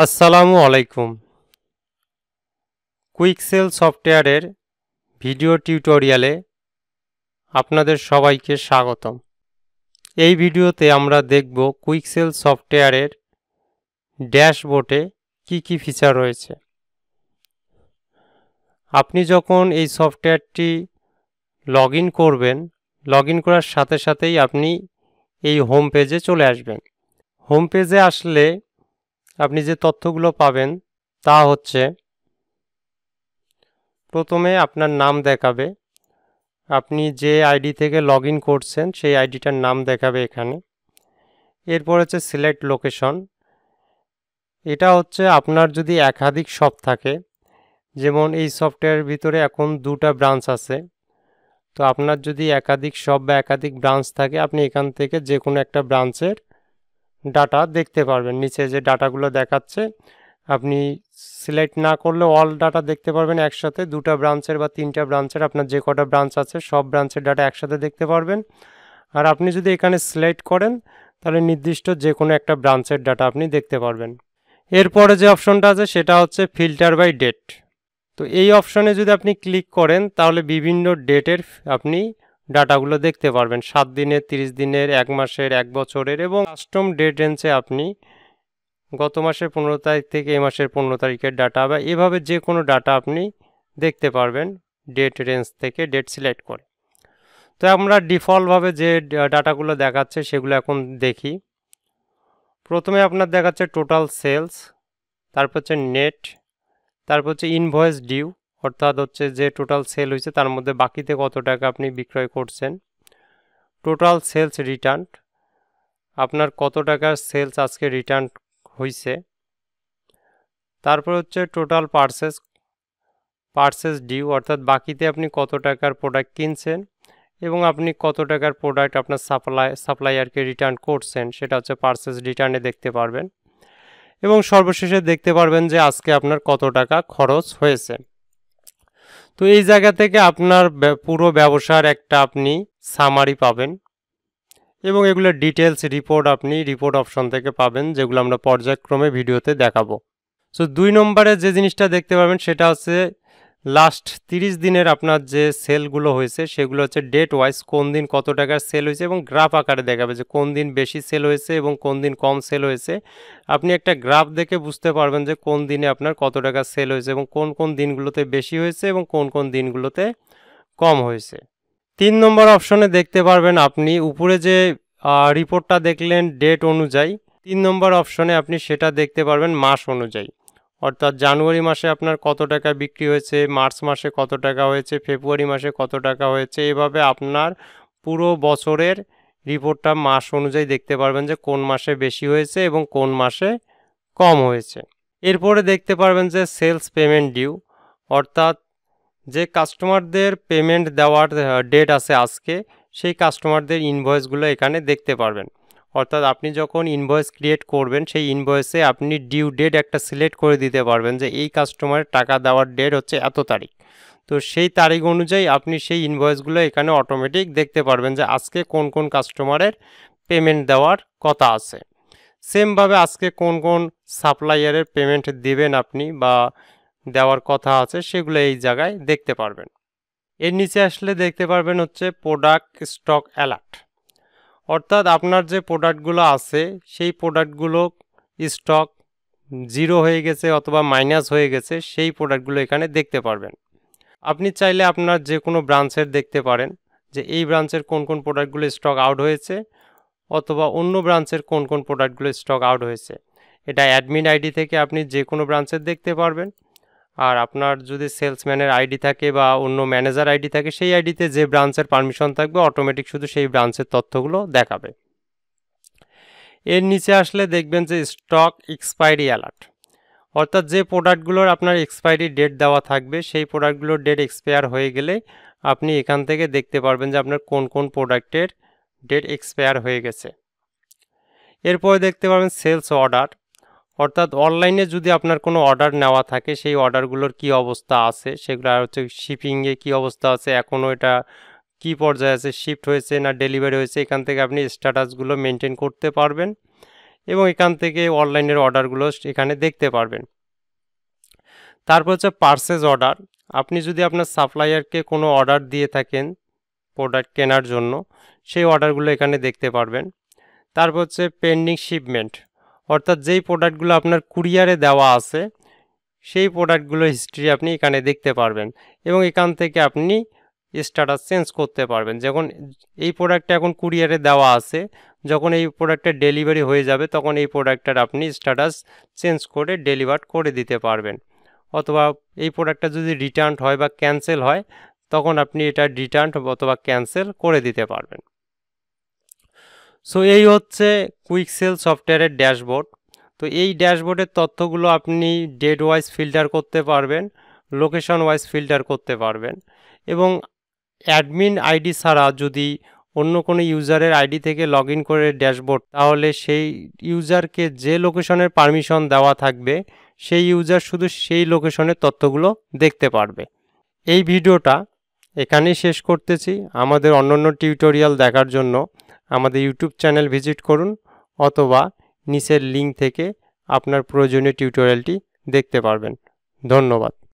আসসালামু আলাইকুম। কুইকসেল সফটওয়্যারের ভিডিও টিউটোরিয়ালে আপনাদের সবাইকে স্বাগতম। এই ভিডিওতে আমরা দেখব কুইকসেল সফটওয়্যারের ড্যাশবোর্ডে কি ফিচার রয়েছে। আপনি যখন এই সফটওয়্যারটি লগইন করবেন, লগইন করার সাথে সাথেই আপনি এই হোম পেজে চলে আসবেন। হোম পেজে আসলে আপনি যে তথ্যগুলো পাবেন তা হচ্ছে, প্রথমে আপনার নাম দেখাবে, আপনি যে আইডি থেকে লগইন করছেন সেই আইডিটার নাম দেখাবে এখানে। এরপর হচ্ছে সিলেক্ট লোকেশন, এটা হচ্ছে আপনার যদি একাধিক শপ থাকে, যেমন এই সফটওয়্যারের ভিতরে এখন 2টা ব্রাঞ্চ আছে, তো আপনার যদি একাধিক শপ বা একাধিক ব্রাঞ্চ থাকে আপনি এখান থেকে যে কোনো একটা ব্রাঞ্চের ডাটা দেখতে পারবেন। নিচে যে ডাটাগুলো দেখাচ্ছে আপনি সিলেক্ট না করলে অল ডাটা দেখতে পারবেন একসাথে, 2টা ব্রাঞ্চের বা 3টা ব্রাঞ্চের, আপনার যে কটা ব্রাঞ্চ আছে সব ব্রাঞ্চের ডাটা একসাথে দেখতে পারবেন। আর আপনি যদি এখানে সিলেক্ট করেন তাহলে নির্দিষ্ট যে কোনো একটা ব্রাঞ্চের ডাটা আপনি দেখতে পারবেন। এরপরে যে অপশনটা আছে সেটা হচ্ছে ফিল্টার বাই ডেট। তো এই অপশনে যদি আপনি ক্লিক করেন তাহলে বিভিন্ন ডেটের আপনি ডাটাগুলো দেখতে পারবেন, 7 দিনের, 30 দিনের, 1 মাসের, 1 বছরের, এবং কাস্টম ডেট রেঞ্জে আপনি গত মাসের 15 তারিখ থেকে এ মাসের 15 তারিখের ডাটা বা এভাবে যে কোনো ডাটা আপনি দেখতে পারবেন ডেট রেঞ্জ থেকে ডেট সিলেক্ট করে। তো আমরা ডিফল্টভাবে যে ডাটাগুলো দেখাচ্ছে সেগুলো এখন দেখি। প্রথমে আপনার দেখাচ্ছে টোটাল সেলস, তারপর হচ্ছে নেট, তারপর হচ্ছে ইনভয়েস ডিউ, অর্থাৎ হচ্ছে যে টোটাল সেল হয়েছে তার মধ্যে বাকিতে কত টাকা আপনি বিক্রয় করছেন। টোটাল সেলস রিটার্ন, আপনার কত টাকার সেলস আজকে রিটার্ন হয়েছে। তারপর হচ্ছে টোটাল পারচেস ডিউ, অর্থাৎ বাকিতে আপনি কত টাকার প্রোডাক্ট কিনছেন এবং আপনি কত টাকার প্রোডাক্ট আপনার সাপ্লায়ারকে রিটার্ন করছেন, সেটা হচ্ছে পারচেস রিটার্নে দেখতে পারবেন। এবং সর্বশেষে দেখতে পারবেন যে আজকে আপনার কত টাকা খরচ হয়েছে। তো এই জায়গা থেকে আপনার পুরো ব্যবসার একটা আপনি সামারি পাবেন এবং এগুলো ডিটেলস রিপোর্ট আপনি রিপোর্ট অপশন থেকে পাবেন, যেগুলো আমরা পর্যায়ক্রমে ভিডিওতে দেখাবো। সো 2 নম্বরে যে জিনিসটা দেখতে পাবেন সেটা হচ্ছে লাস্ট 30 দিনের আপনার যে সেলগুলো হয়েছে সেগুলো হচ্ছে ডেট ওয়াইজ, কোন দিন কত টাকার সেল হয়েছে, এবং গ্রাফ আকারে দেখাবে যে কোন দিন বেশি সেল হয়েছে এবং কোন দিন কম সেল হয়েছে। আপনি একটা গ্রাফ দেখে বুঝতে পারবেন যে কোন দিনে আপনার কত টাকা সেল হয়েছে এবং কোন কোন দিনগুলোতে বেশি হয়েছে এবং কোন কোন দিনগুলোতে কম হয়েছে। 3 নম্বর অপশনে দেখতে পারবেন আপনি উপরে যে রিপোর্টটা দেখলেন ডেট অনুযায়ী, 3 নম্বর অপশনে আপনি সেটা দেখতে পারবেন মাস অনুযায়ী, অর্থাৎ জানুয়ারি মাসে আপনার কত টাকা বিক্রি হয়েছে, মার্চ মাসে কত টাকা হয়েছে, ফেব্রুয়ারি মাসে কত টাকা হয়েছে। এভাবে আপনার পুরো বছরের রিপোর্টটা মাস অনুযায়ী দেখতে পারবেন যে কোন মাসে বেশি হয়েছে এবং কোন মাসে কম হয়েছে। এরপরে দেখতে পারবেন যে সেলস পেমেন্ট ডিউ, অর্থাৎ যে কাস্টমারদের পেমেন্ট দেওয়ার ডেট আছে আজকে, সেই কাস্টমারদের ইনভয়েসগুলো এখানে দেখতে পারবেন। অর্থাৎ আপনি যখন ইনভয়েস ক্রিয়েট করবেন সেই ইনভয়েসে আপনি ডিউ ডেট একটা সিলেক্ট করে দিতে পারবেন যে এই কাস্টমারের টাকা দেওয়ার ডেট হচ্ছে এত তারিখ। তো সেই তারিখ অনুযায়ী আপনি সেই ইনভয়েসগুলো এখানে অটোমেটিক দেখতে পারবেন যে আজকে কোন কোন কাস্টমারের পেমেন্ট দেওয়ার কথা আছে। সেমভাবে আজকে কোন কোন সাপ্লায়ারের পেমেন্ট দেবেন আপনি বা দেওয়ার কথা আছে সেগুলো এই জায়গায় দেখতে পারবেন। এর নিচে আসলে দেখতে পারবেন হচ্ছে প্রোডাক্ট স্টক অ্যালার্ট, অর্থাৎ আপনার যে প্রোডাক্টগুলো আছে সেই প্রোডাক্টগুলো স্টক জিরো হয়ে গেছে অথবা মাইনাস হয়ে গেছে, সেই প্রোডাক্টগুলো এখানে দেখতে পারবেন। আপনি চাইলে আপনার যে কোনো ব্রাঞ্চের দেখতে পারেন যে এই ব্রাঞ্চের কোন কোন প্রোডাক্টগুলো স্টক আউট হয়েছে অথবা অন্য ব্রাঞ্চের কোন কোন প্রোডাক্টগুলো স্টক আউট হয়েছে। এটা অ্যাডমিন আইডি থেকে আপনি যে কোনো ব্রাঞ্চের দেখতে পারবেন। আর আপনার যদি সেলসম্যানের আইডি থাকে বা অন্য ম্যানেজার আইডি থাকে, সেই আইডিতে যে ব্রাঞ্চের পারমিশন থাকবে অটোমেটিক শুধু সেই ব্রাঞ্চের তথ্যগুলো দেখাবে। এর নিচে আসলে দেখবেন যে স্টক এক্সপায়ারি অ্যালার্ট, অর্থাৎ যে প্রোডাক্টগুলোর আপনার এক্সপায়ারি ডেট দেওয়া থাকবে সেই প্রোডাক্টগুলোর ডেট এক্সপায়ার হয়ে গেলে আপনি এখান থেকে দেখতে পারবেন যে আপনার কোন কোন প্রোডাক্টের ডেট এক্সপায়ার হয়ে গেছে। এরপরে দেখতে পারবেন সেলস অর্ডার, অর্থাৎ অনলাইনে যদি আপনার কোনো অর্ডার নেওয়া থাকে সেই অর্ডারগুলোর কি অবস্থা আছে, সেগুলো আর হচ্ছে শিপিংয়ে কি অবস্থা আছে, এখনও এটা কি পর্যায়ে আছে, শিফট হয়েছে না ডেলিভারি হয়েছে, এখান থেকে আপনি স্ট্যাটাসগুলো মেনটেন করতে পারবেন। এবং এখান থেকে অনলাইনের অর্ডারগুলো এখানে দেখতে পারবেন। তারপর হচ্ছে পারচেজ অর্ডার। আপনি যদি আপনার সাপ্লায়ারকে কোনো অর্ডার দিয়ে থাকেন প্রোডাক্ট কেনার জন্য, সেই অর্ডারগুলো এখানে দেখতে পারবেন। তারপর হচ্ছে পেন্ডিং শিপমেন্ট, অর্থাৎ যেই প্রোডাক্টগুলো আপনার কুরিয়ারে দেওয়া আছে সেই প্রোডাক্টগুলো হিস্ট্রি আপনি এখানে দেখতে পারবেন এবং এখান থেকে আপনি স্ট্যাটাস চেঞ্জ করতে পারবেন। যখন এই প্রোডাক্টটা এখন কুরিয়ারে দেওয়া আছে, যখন এই প্রোডাক্টের ডেলিভারি হয়ে যাবে তখন এই প্রোডাক্টটার আপনি স্ট্যাটাস চেঞ্জ করে ডেলিভার করে দিতে পারবেন। অথবা এই প্রোডাক্টটা যদি রিটার্ন হয় বা ক্যান্সেল হয় তখন আপনি এটা রিটার্ন অথবা ক্যান্সেল করে দিতে পারবেন। সো এই হচ্ছে কুইকসেল সফটওয়্যারের ড্যাশবোর্ড। তো এই ড্যাশবোর্ডের তথ্যগুলো আপনি ডেট ওয়াইজ ফিল্টার করতে পারবেন, লোকেশন ওয়াইজ ফিল্টার করতে পারবেন এবং অ্যাডমিন আইডি ছাড়া যদি অন্য কোনো ইউজারের আইডি থেকে লগ ইন করে ড্যাশবোর্ড, তাহলে সেই ইউজারকে যে লোকেশনের পারমিশন দেওয়া থাকবে সেই ইউজার শুধু সেই লোকেশনের তথ্যগুলো দেখতে পারবে। এই ভিডিওটা এখানেই শেষ করতেছি। আমাদের অন্যান্য টিউটোরিয়াল দেখার জন্য আমাদের ইউটিউব চ্যানেল ভিজিট করুন অথবা নিচের লিঙ্ক থেকে আপনার প্রয়োজনীয় টিউটোরিয়ালটি দেখতে পারবেন। ধন্যবাদ।